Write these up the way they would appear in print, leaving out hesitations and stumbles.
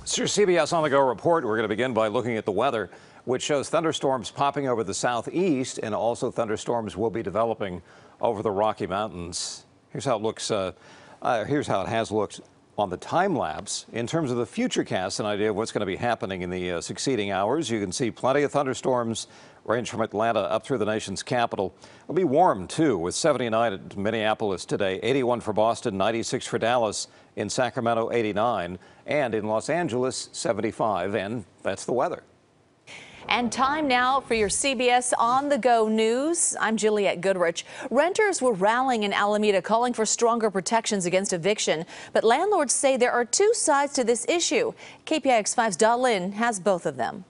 It's your CBS On the Go report. We're going to begin by looking at the weather, which shows thunderstorms popping over the southeast, and also thunderstorms will be developing over the Rocky Mountains. Here's how it looks. Here's how it has looked on the time lapse. In terms of the futurecast, an idea of what's going to be happening in the succeeding hours. You can see plenty of thunderstorms range from Atlanta up through the nation's capital. It'll be warm too, with 79 at Minneapolis today, 81 for Boston, 96 for Dallas, in Sacramento 89, and in Los Angeles 75. And that's the weather. And time now for your CBS On the Go news. I'm Juliette Goodrich. Renters were rallying in Alameda calling for stronger protections against eviction, but landlords say there are two sides to this issue. KPIX 5's Dahlin has both of them.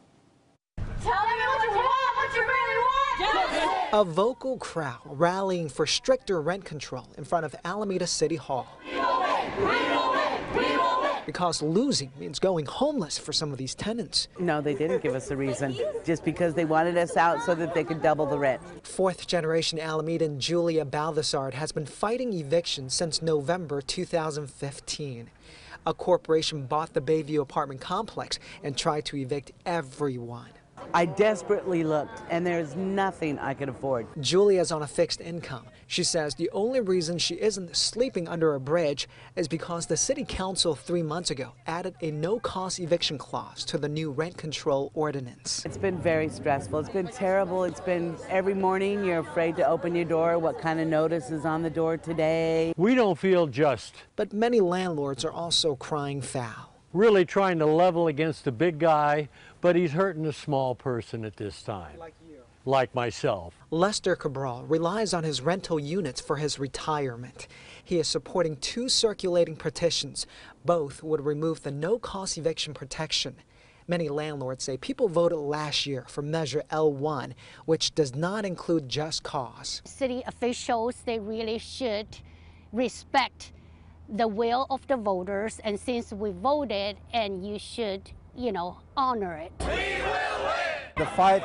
Tell me what you want, what you really want. A vocal crowd rallying for stricter rent control in front of Alameda City Hall. We will win, we will win, we will win. Because losing means going homeless for some of these tenants. No, they didn't give us a reason, just because they wanted us out so that they could double the rent. Fourth-generation Alamedan Julia Balthasard has been fighting eviction since November 2015. A corporation bought the Bayview apartment complex and tried to evict everyone. I desperately looked, and there's nothing I could afford. Julia's on a fixed income. She says the only reason she isn't sleeping under a bridge is because the city council 3 months ago added a no-cost eviction clause to the new rent control ordinance. It's been very stressful. It's been terrible. It's been every morning you're afraid to open your door. What kind of notice is on the door today? We don't feel just. But many landlords are also crying foul. Really trying to level against the big guy, but he's hurting a small person at this time. Like you. Like myself. Lester Cabral relies on his rental units for his retirement. He is supporting 2 circulating petitions. Both would remove the no-cost eviction protection. Many landlords say people voted last year for Measure L1, which does not include just cause. City officials, they really should respect the will of the voters, and since we voted, and you should, honor it. We will win. The fight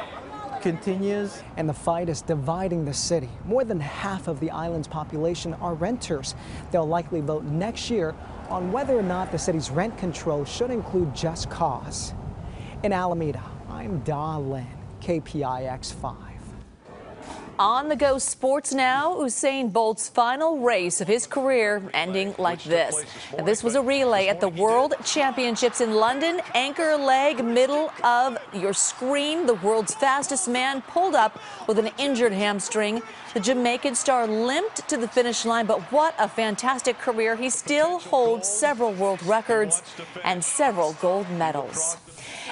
continues. And the fight is dividing the city. More than half of the island's population are renters. They'll likely vote next year on whether or not the city's rent control should include just cause. In Alameda, I'm Dahlin, KPIX 5. On the go sports now. Usain Bolt's final race of his career ending like this. And this was a relay at the World Championships in London. Anchor leg, middle of your screen. The world's fastest man pulled up with an injured hamstring. The Jamaican star limped to the finish line, but what a fantastic career. He still holds several world records and several gold medals.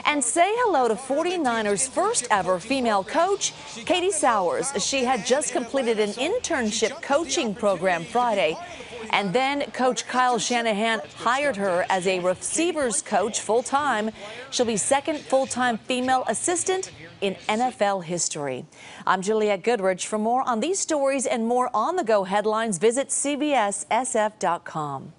And say hello to 49ers' first ever female coach, Katie Sowers. She had just completed an internship coaching program Friday, and then Coach Kyle Shanahan hired her as a receivers coach full-time. She'll be second full-time female assistant in NFL history. I'm Juliette Goodrich. For more on these stories and more on-the-go headlines, visit CBSSF.com.